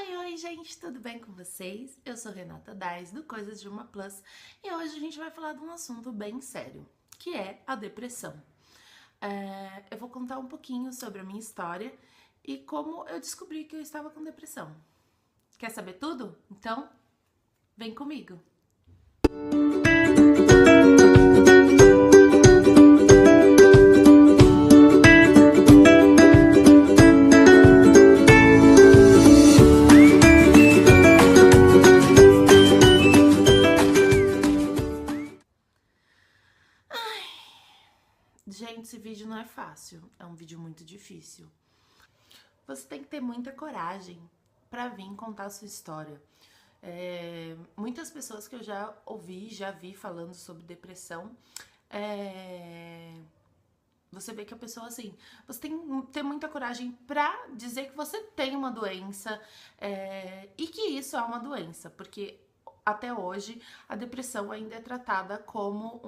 Oi, gente, tudo bem com vocês? Eu sou Renata Dais, do Coisas de Uma Plus, e hoje a gente vai falar de um assunto bem sério, que é a depressão. Eu vou contar um pouquinho sobre a minha história e como eu descobri que eu estava com depressão. Quer saber tudo? Então, vem comigo! Gente, esse vídeo não é fácil, é um vídeo muito difícil. Você tem que ter muita coragem para vir contar a sua história. Muitas pessoas que eu já ouvi, já vi falando sobre depressão, você vê que a pessoa, assim, você tem que ter muita coragem pra dizer que você tem uma doença e que isso é uma doença, porque até hoje a depressão ainda é tratada como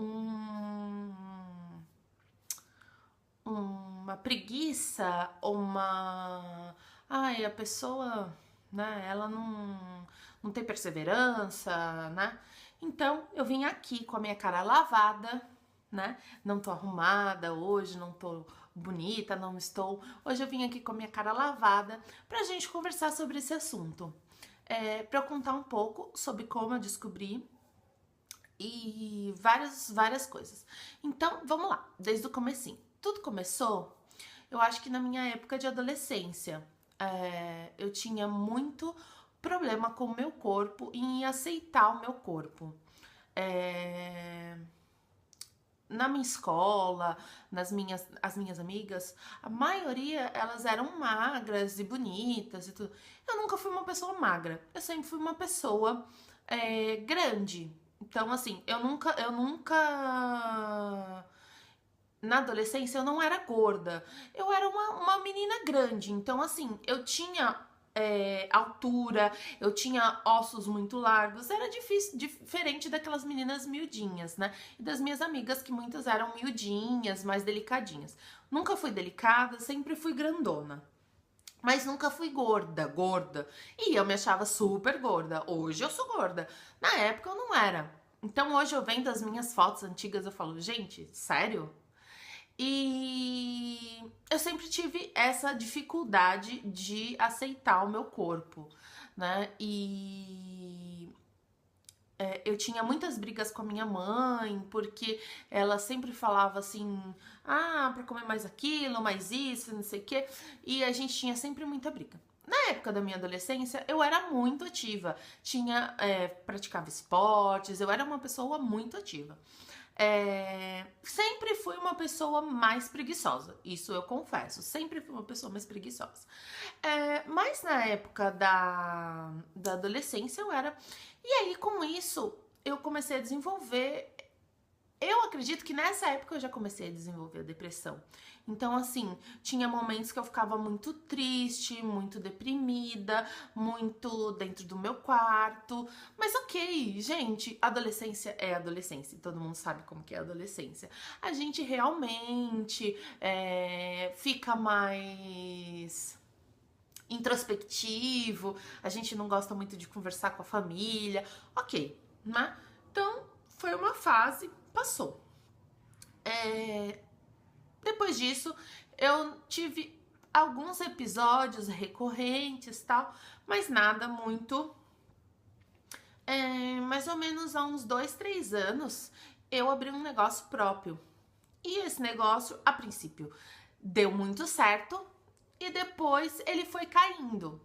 uma preguiça, Ai, a pessoa, né, ela não tem perseverança, né? Então, eu vim aqui com a minha cara lavada, né? Não tô arrumada hoje, não tô bonita, não estou. Hoje eu vim aqui com a minha cara lavada pra gente conversar sobre esse assunto. Pra eu contar um pouco sobre como eu descobri e várias coisas. Então, vamos lá, desde o comecinho. Tudo começou, eu acho que na minha época de adolescência. Eu tinha muito problema com o meu corpo e em aceitar o meu corpo. Na minha escola, as minhas amigas, a maioria elas eram magras e bonitas e tudo. Eu nunca fui uma pessoa magra, eu sempre fui uma pessoa grande. Então, assim, eu nunca na adolescência eu não era gorda, eu era uma menina grande, então assim, eu tinha altura, eu tinha ossos muito largos, era difícil, diferente daquelas meninas miudinhas, né? E das minhas amigas que muitas eram miudinhas, mais delicadinhas. Nunca fui delicada, sempre fui grandona. Mas nunca fui gorda. E eu me achava super gorda. Hoje eu sou gorda. Na época eu não era. Então hoje eu vendo as minhas fotos antigas, eu falo, gente, sério? E eu sempre tive essa dificuldade de aceitar o meu corpo, né? Eu tinha muitas brigas com a minha mãe, porque ela sempre falava assim, pra comer mais aquilo, mais isso, não sei o quê. E a gente tinha sempre muita briga. Na época da minha adolescência, eu era muito ativa. Praticava esportes, eu era uma pessoa muito ativa. Sempre fui uma pessoa mais preguiçosa, isso eu confesso, sempre fui uma pessoa mais preguiçosa. Mas na época da adolescência eu era. E aí com isso eu comecei a desenvolver. Eu acredito que nessa época eu já comecei a desenvolver a depressão. Então, assim, tinha momentos que eu ficava muito triste, muito deprimida, muito dentro do meu quarto. Mas ok, gente, adolescência é adolescência, todo mundo sabe como que é a adolescência. A gente realmente fica mais introspectivo, a gente não gosta muito de conversar com a família, ok, né? Então, foi uma fase, passou. Depois disso, eu tive alguns episódios recorrentes, tal, mas nada muito. Mais ou menos há uns 2, 3 anos, eu abri um negócio próprio. E esse negócio, a princípio, deu muito certo e depois ele foi caindo.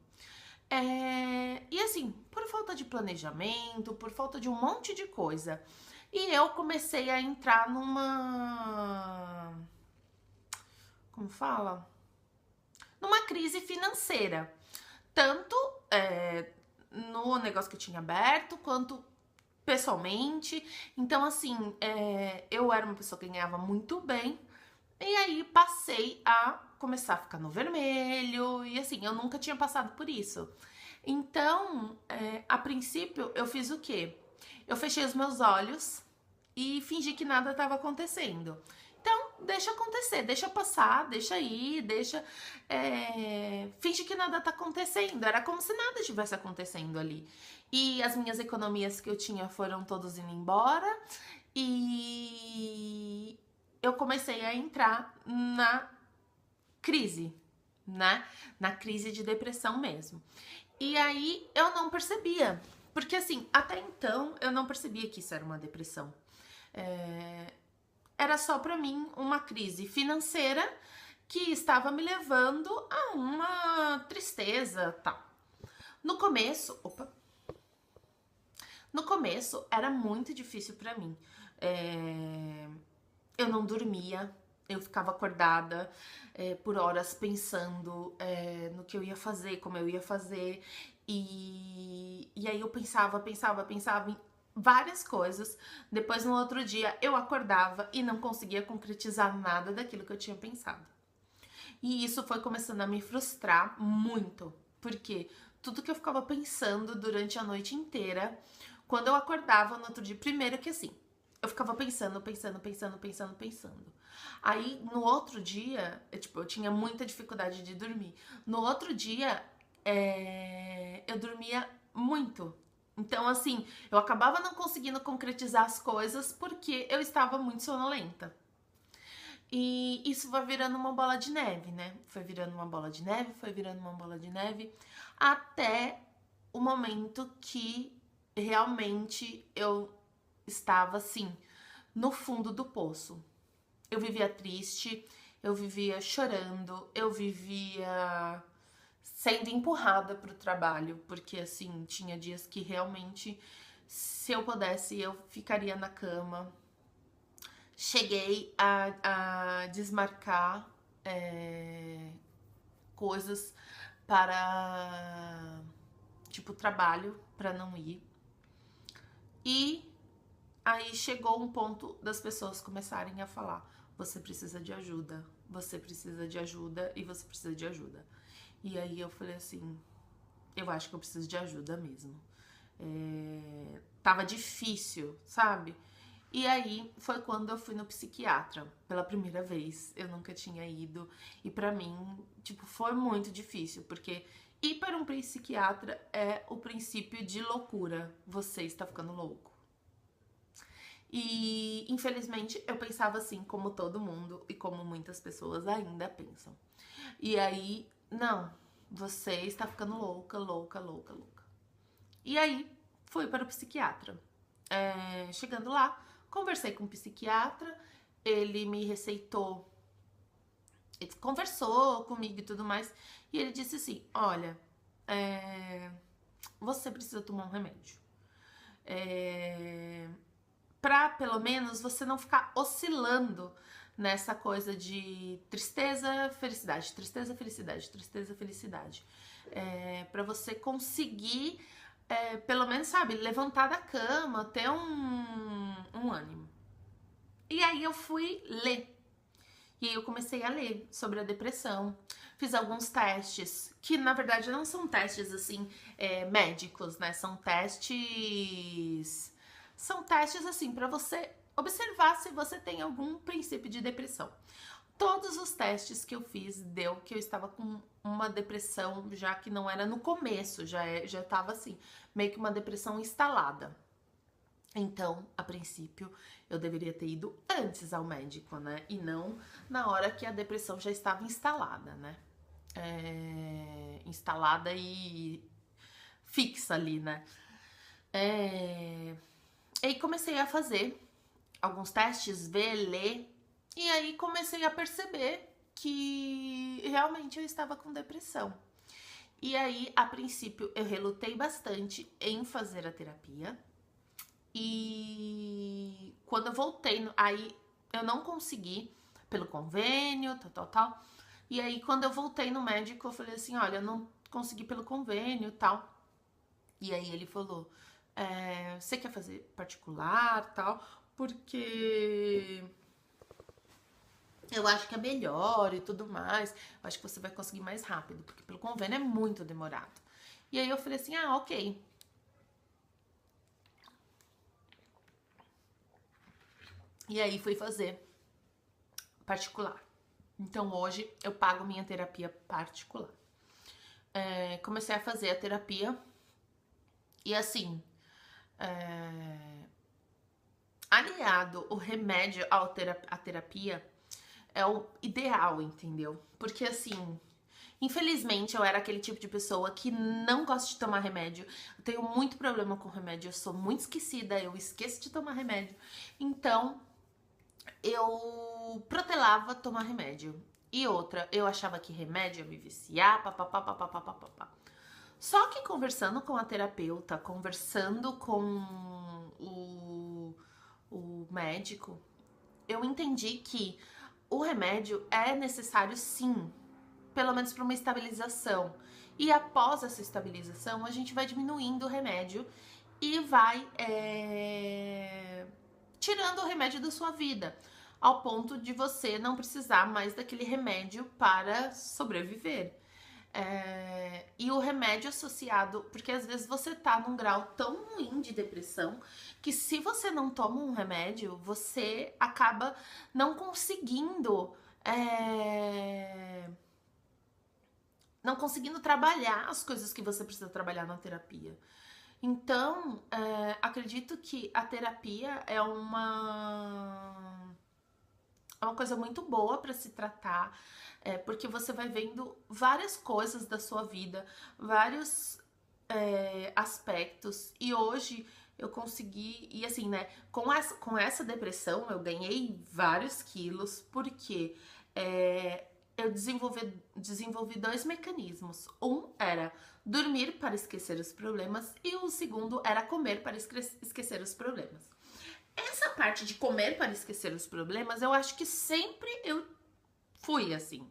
E assim, por falta de planejamento, por falta de um monte de coisa. E eu comecei a entrar como fala? Numa crise financeira. Tanto no negócio que eu tinha aberto, quanto pessoalmente. Então, assim, eu era uma pessoa que ganhava muito bem. E aí passei a começar a ficar no vermelho. E assim, eu nunca tinha passado por isso. Então, a princípio, eu fiz o quê? Eu fechei os meus olhos e fingi que nada estava acontecendo. Então, deixa acontecer, deixa passar, deixa ir, finge que nada tá acontecendo. Era como se nada estivesse acontecendo ali. E as minhas economias que eu tinha foram todos indo embora. E eu comecei a entrar na crise, né? Na crise de depressão mesmo. E aí eu não percebia. Porque assim, até então eu não percebia que isso era uma depressão. Era só pra mim uma crise financeira que estava me levando a uma tristeza, tal. No começo, no começo era muito difícil pra mim. Eu não dormia, eu ficava acordada por horas pensando no que eu ia fazer, como eu ia fazer. E aí eu pensava em várias coisas. Depois, no outro dia, eu acordava e não conseguia concretizar nada daquilo que eu tinha pensado. E isso foi começando a me frustrar muito, porque tudo que eu ficava pensando durante a noite inteira, quando eu acordava no outro dia, primeiro que assim, eu ficava pensando. Aí, no outro dia, eu tinha muita dificuldade de dormir. No outro dia, eu dormia muito. Então, assim, eu acabava não conseguindo concretizar as coisas porque eu estava muito sonolenta. E isso vai virando uma bola de neve, né? Foi virando uma bola de neve, até o momento que realmente eu estava assim, no fundo do poço. Eu vivia triste, eu vivia chorando, eu vivia sendo empurrada pro trabalho, porque assim, tinha dias que realmente, se eu pudesse, eu ficaria na cama. Cheguei a desmarcar coisas para, tipo, trabalho, para não ir. E aí chegou um ponto das pessoas começarem a falar: você precisa de ajuda, você precisa de ajuda e você precisa de ajuda. E aí eu falei assim: eu acho que eu preciso de ajuda mesmo. Tava difícil, sabe? E aí foi quando eu fui no psiquiatra pela primeira vez. Eu nunca tinha ido e pra mim, tipo, foi muito difícil, porque ir para um psiquiatra é o princípio de loucura. Você está ficando louco. E infelizmente eu pensava assim, como todo mundo e como muitas pessoas ainda pensam. E aí, não, você está ficando louca. E aí fui para o psiquiatra. Chegando lá, conversei com o psiquiatra, ele me receitou, ele conversou comigo e tudo mais, e ele disse assim: olha, você precisa tomar um remédio. Pra pelo menos você não ficar oscilando nessa coisa de tristeza, felicidade, tristeza, felicidade, tristeza, felicidade. Pra você conseguir, pelo menos, sabe, levantar da cama, ter um ânimo. E aí eu fui ler. E aí eu comecei a ler sobre a depressão. Fiz alguns testes, que na verdade não são testes assim, médicos, né? São testes. São testes assim para você observar se você tem algum princípio de depressão. Todos os testes que eu fiz deu que eu estava com uma depressão, já que não era no começo, já estava assim, meio que uma depressão instalada. Então, a princípio, eu deveria ter ido antes ao médico, né? E não na hora que a depressão já estava instalada, né? Instalada e fixa ali, né? E aí comecei a fazer alguns testes, ver, ler. E aí comecei a perceber que realmente eu estava com depressão. E aí, a princípio, eu relutei bastante em fazer a terapia. E quando eu voltei, aí eu não consegui pelo convênio, tal. E aí quando eu voltei no médico, eu falei assim: olha, eu não consegui pelo convênio, tal. E aí ele falou: você quer fazer particular, tal? Porque eu acho que é melhor e tudo mais. Eu acho que você vai conseguir mais rápido, porque pelo convênio é muito demorado. E aí eu falei assim: ah, ok. E aí fui fazer particular. Então hoje eu pago minha terapia particular. Comecei a fazer a terapia e assim, aliado o remédio à terapia é o ideal, entendeu? Porque assim, infelizmente eu era aquele tipo de pessoa que não gosta de tomar remédio. Eu tenho muito problema com remédio, eu sou muito esquecida, eu esqueço de tomar remédio. Então, eu protelava tomar remédio. E outra, eu achava que remédio ia me viciar, papapá, papapá, papapá. Só que conversando com a terapeuta, conversando com o médico, eu entendi que o remédio é necessário sim, pelo menos para uma estabilização. E após essa estabilização, a gente vai diminuindo o remédio e vai tirando o remédio da sua vida, ao ponto de você não precisar mais daquele remédio para sobreviver. E o remédio associado, porque às vezes você tá num grau tão ruim de depressão que se você não toma um remédio, você acaba não conseguindo não conseguindo trabalhar as coisas que você precisa trabalhar na terapia. Então, acredito que a terapia é uma coisa muito boa para se tratar, porque você vai vendo várias coisas da sua vida, vários aspectos, e hoje eu consegui, e assim, né, com essa depressão eu ganhei vários quilos, porque eu desenvolvi dois mecanismos. Um era dormir para esquecer os problemas e o segundo era comer para esquecer os problemas. Essa parte de comer para esquecer os problemas, eu acho que sempre eu fui assim.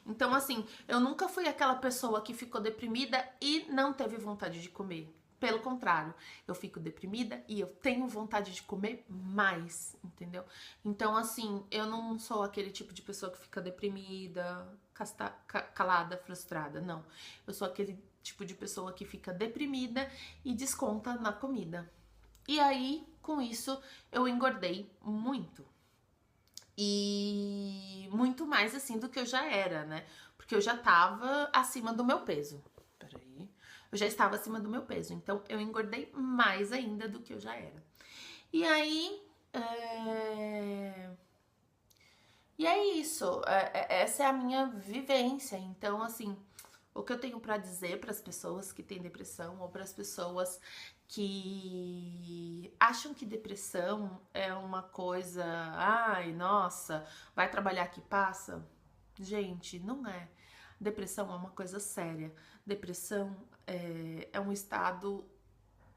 Então, assim, eu nunca fui aquela pessoa que ficou deprimida e não teve vontade de comer. Pelo contrário, eu fico deprimida e eu tenho vontade de comer mais, entendeu? Então, assim, eu não sou aquele tipo de pessoa que fica deprimida, calada, frustrada, não. Eu sou aquele tipo de pessoa que fica deprimida e desconta na comida. E aí, com isso, eu engordei muito. E muito mais assim do que eu já era, né? Porque eu já tava acima do meu peso. Peraí. Eu já estava acima do meu peso. Então eu engordei mais ainda do que eu já era. E aí. E é isso. Essa é a minha vivência. Então, assim, o que eu tenho pra dizer para as pessoas que têm depressão ou para as pessoas que acham que depressão é uma coisa, ai, nossa, vai trabalhar que passa. Gente, não é. Depressão é uma coisa séria. Depressão é um estado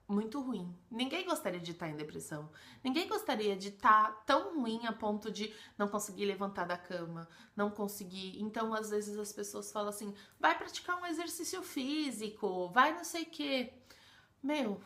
muito ruim. Ninguém gostaria de estar em depressão. Ninguém gostaria de estar tão ruim a ponto de não conseguir levantar da cama, não conseguir. Então, às vezes as pessoas falam assim: vai praticar um exercício físico, vai não sei o quê. Meu,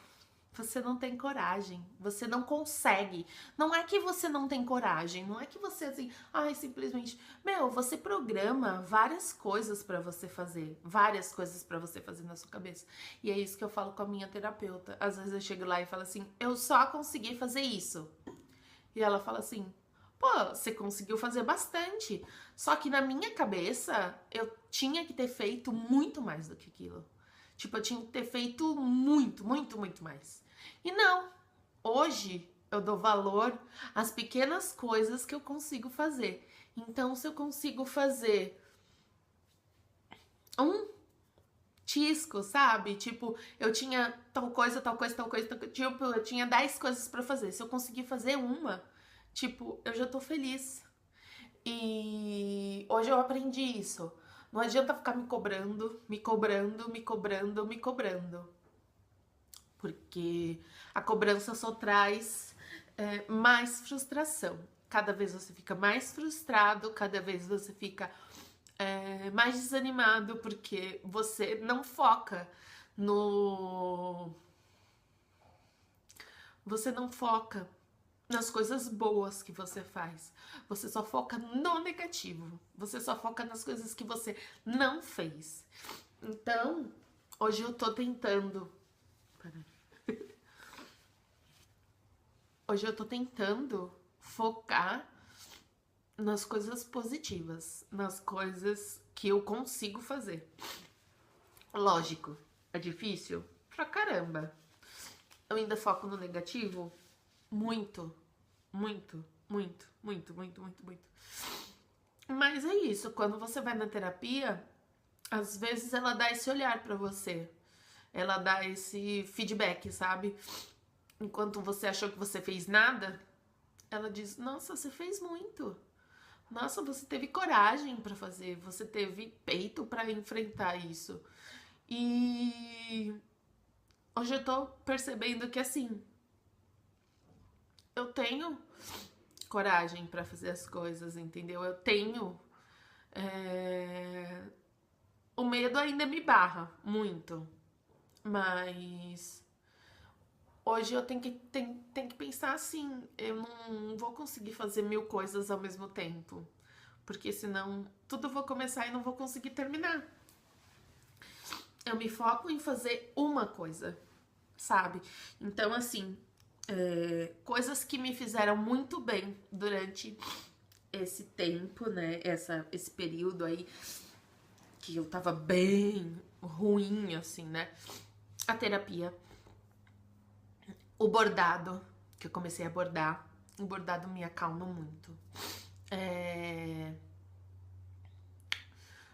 você não tem coragem, você não consegue. Não é que você não tem coragem, não é que você assim, ai, simplesmente, meu, você programa várias coisas pra você fazer, várias coisas pra você fazer na sua cabeça. E é isso que eu falo com a minha terapeuta. Às vezes eu chego lá e falo assim: eu só consegui fazer isso. E ela fala assim: pô, você conseguiu fazer bastante. Só que na minha cabeça eu tinha que ter feito muito mais do que aquilo. Tipo, eu tinha que ter feito muito, muito, muito mais. E não, hoje eu dou valor às pequenas coisas que eu consigo fazer. Então, se eu consigo fazer um tisco, sabe? Tipo, eu tinha tal coisa, tal coisa, tal coisa, tal coisa. Tipo, eu tinha 10 coisas pra fazer. Se eu conseguir fazer uma, tipo, eu já tô feliz. E hoje eu aprendi isso. Não adianta ficar me cobrando, me cobrando, me cobrando, me cobrando. Porque a cobrança só traz mais frustração. Cada vez você fica mais frustrado, cada vez você fica mais desanimado, porque você não foca no. Você não foca nas coisas boas que você faz. Você só foca no negativo. Você só foca nas coisas que você não fez. Então, hoje eu tô tentando. Hoje eu tô tentando focar nas coisas positivas, nas coisas que eu consigo fazer. Lógico, é difícil pra caramba. Eu ainda foco no negativo muito, muito, muito, muito, muito, muito, muito. Mas é isso, quando você vai na terapia, às vezes ela dá esse olhar pra você. Ela dá esse feedback, sabe? Enquanto você achou que você fez nada, ela diz: "Nossa, você fez muito. Nossa, você teve coragem pra fazer, você teve peito pra enfrentar isso". E hoje eu tô percebendo que assim, eu tenho coragem pra fazer as coisas, entendeu? Eu tenho. é, O medo ainda me barra muito, mas hoje eu tenho que pensar assim: eu não vou conseguir fazer 1000 coisas ao mesmo tempo, porque senão tudo eu vou começar e não vou conseguir terminar. Eu me foco em fazer uma coisa, sabe? Então, assim, coisas que me fizeram muito bem durante esse tempo, né? Esse período aí que eu tava bem ruim, assim, né? A terapia, o bordado, que eu comecei a bordar. O bordado me acalma muito.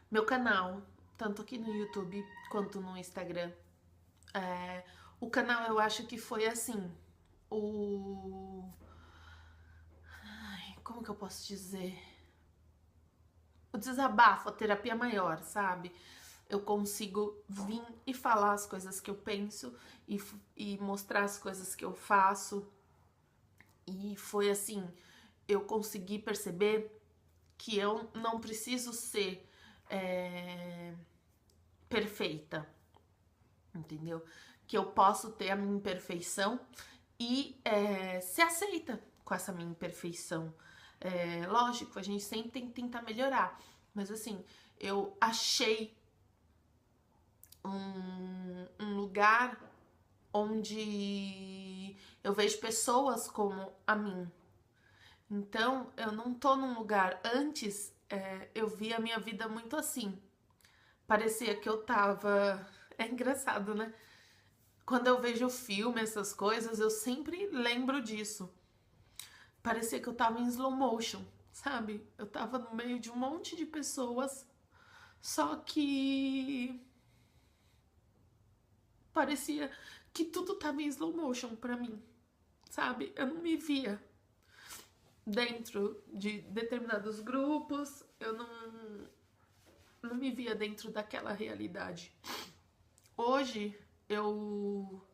Meu canal, tanto aqui no YouTube quanto no Instagram. O canal eu acho que foi assim, o... Como que eu posso dizer? O desabafo, a terapia maior, sabe? Eu consigo vir e falar as coisas que eu penso e mostrar as coisas que eu faço. E foi assim, eu consegui perceber que eu não preciso ser perfeita, entendeu? Que eu posso ter a minha imperfeição e ser aceita com essa minha imperfeição. Lógico, a gente sempre tem que tentar melhorar, mas assim, eu achei um lugar onde eu vejo pessoas como a mim. Então, eu não tô num lugar. Antes, eu via a minha vida muito assim. Parecia que eu tava. É engraçado, né? Quando eu vejo filme, essas coisas, eu sempre lembro disso. Parecia que eu tava em slow motion, sabe? Eu tava no meio de um monte de pessoas, só que parecia que tudo tava em slow motion pra mim, sabe? Eu não me via dentro de determinados grupos, eu não me via dentro daquela realidade. Hoje eu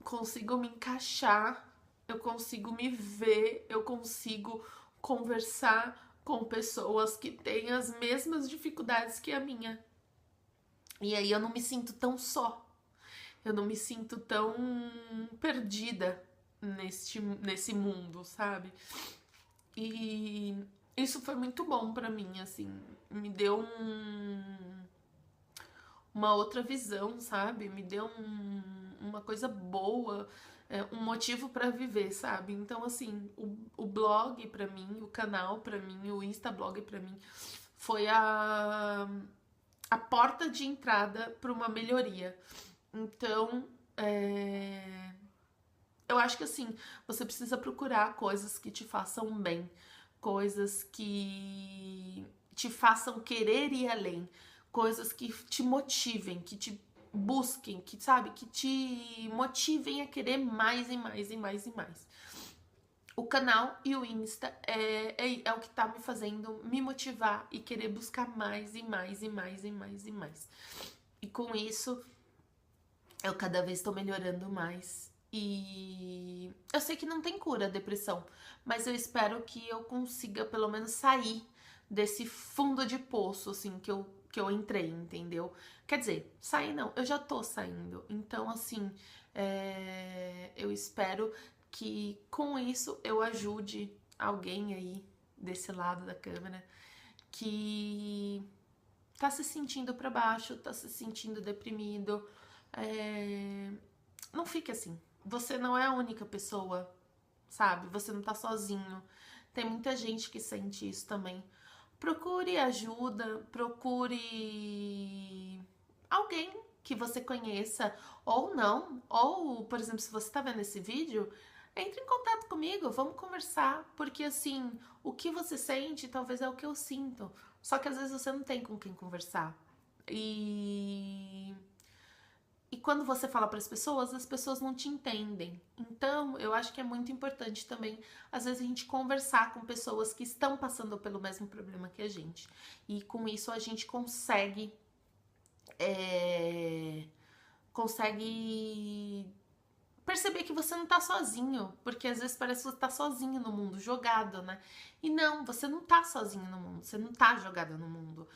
consigo me encaixar, eu consigo me ver, eu consigo conversar com pessoas que têm as mesmas dificuldades que a minha. E aí eu não me sinto tão só. Eu não me sinto tão perdida nesse mundo, sabe? E isso foi muito bom pra mim, assim. Me deu uma outra visão, sabe? Me deu uma coisa boa, um motivo pra viver, sabe? Então, assim, o blog pra mim, o canal pra mim, o Instablog pra mim, foi a porta de entrada pra uma melhoria. Então, eu acho que assim, você precisa procurar coisas que te façam bem, coisas que te façam querer ir além, coisas que te motivem, que te busquem, que sabe, que te motivem a querer mais e mais e mais e mais. O canal e o Insta é o que tá me fazendo me motivar e querer buscar mais e mais e mais e mais e mais. E com isso, eu cada vez tô melhorando mais. E eu sei que não tem cura a depressão, mas eu espero que eu consiga pelo menos sair desse fundo de poço, assim, que eu entrei, entendeu? Quer dizer, sair não, eu já tô saindo. Então, assim, eu espero que com isso eu ajude alguém aí desse lado da câmera que tá se sentindo pra baixo, tá se sentindo deprimido. Não fique assim. Você não é a única pessoa, sabe? Você não tá sozinho. Tem muita gente que sente isso também. Procure ajuda, procure alguém que você conheça ou não. Ou, por exemplo, se você tá vendo esse vídeo, entre em contato comigo, vamos conversar. Porque assim, o que você sente talvez é o que eu sinto. Só que às vezes você não tem com quem conversar. E quando você fala para as pessoas não te entendem. Então, eu acho que é muito importante também, às vezes, a gente conversar com pessoas que estão passando pelo mesmo problema que a gente. E com isso a gente consegue perceber que você não tá sozinho, porque às vezes parece que você tá sozinho no mundo, jogado, né? E não, você não tá sozinho no mundo, você não tá jogado no mundo.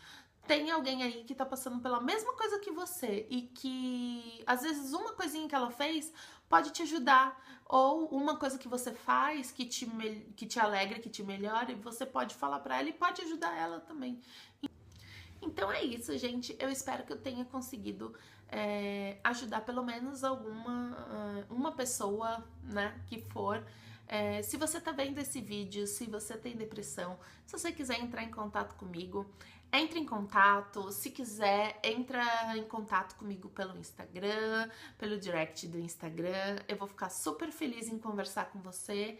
Tem alguém aí que tá passando pela mesma coisa que você e que às vezes uma coisinha que ela fez pode te ajudar, ou uma coisa que você faz que te alegra, que te melhora, e você pode falar pra ela e pode ajudar ela também. Então é isso, gente. Eu espero que eu tenha conseguido ajudar pelo menos uma pessoa, né, que for. Se você tá vendo esse vídeo, se você tem depressão, se você quiser entrar em contato comigo, entre em contato. Se quiser, entra em contato comigo pelo Instagram, pelo direct do Instagram. Eu vou ficar super feliz em conversar com você.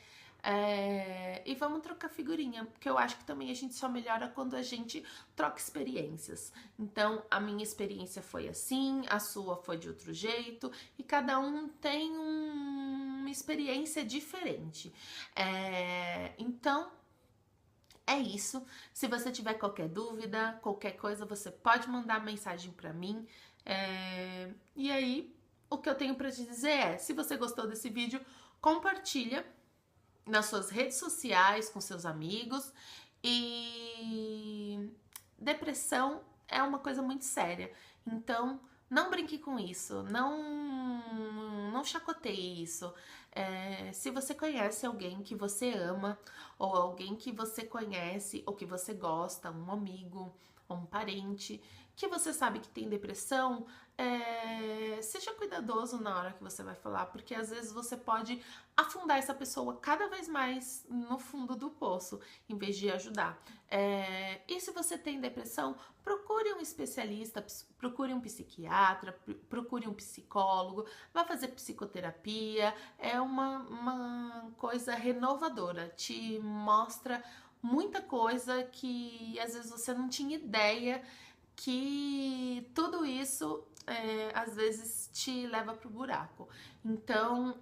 E vamos trocar figurinha, porque eu acho que também a gente só melhora quando a gente troca experiências. Então, a minha experiência foi assim, a sua foi de outro jeito, e cada um tem uma experiência diferente. Então, é isso. Se você tiver qualquer dúvida, qualquer coisa, você pode mandar mensagem pra mim. E aí, o que eu tenho pra te dizer é, se você gostou desse vídeo, compartilha nas suas redes sociais, com seus amigos. E depressão é uma coisa muito séria. Então, não brinque com isso, não chacoteie isso. Se você conhece alguém que você ama, ou alguém que você conhece, ou que você gosta, um amigo, ou um parente, que você sabe que tem depressão, seja cuidadoso na hora que você vai falar, porque às vezes você pode afundar essa pessoa cada vez mais no fundo do poço, em vez de ajudar. E se você tem depressão, procure um especialista, procure um psiquiatra, procure um psicólogo, vá fazer psicoterapia. É uma coisa renovadora, te mostra muita coisa que às vezes você não tinha ideia, que tudo isso às vezes te leva pro buraco. Então,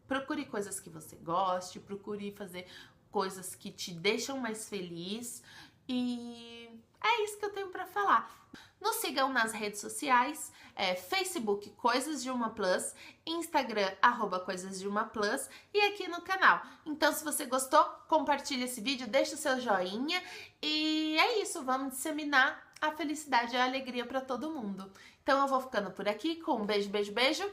procure coisas que você goste, procure fazer coisas que te deixam mais feliz, e é isso que eu tenho pra falar. Nos sigam nas redes sociais, Facebook Coisas de Uma Plus, Instagram @Coisas de Uma Plus, e aqui no canal. Então, se você gostou, compartilha esse vídeo, deixa o seu joinha, e é isso, vamos disseminar a felicidade e a alegria para todo mundo. Então eu vou ficando por aqui com um beijo, beijo, beijo.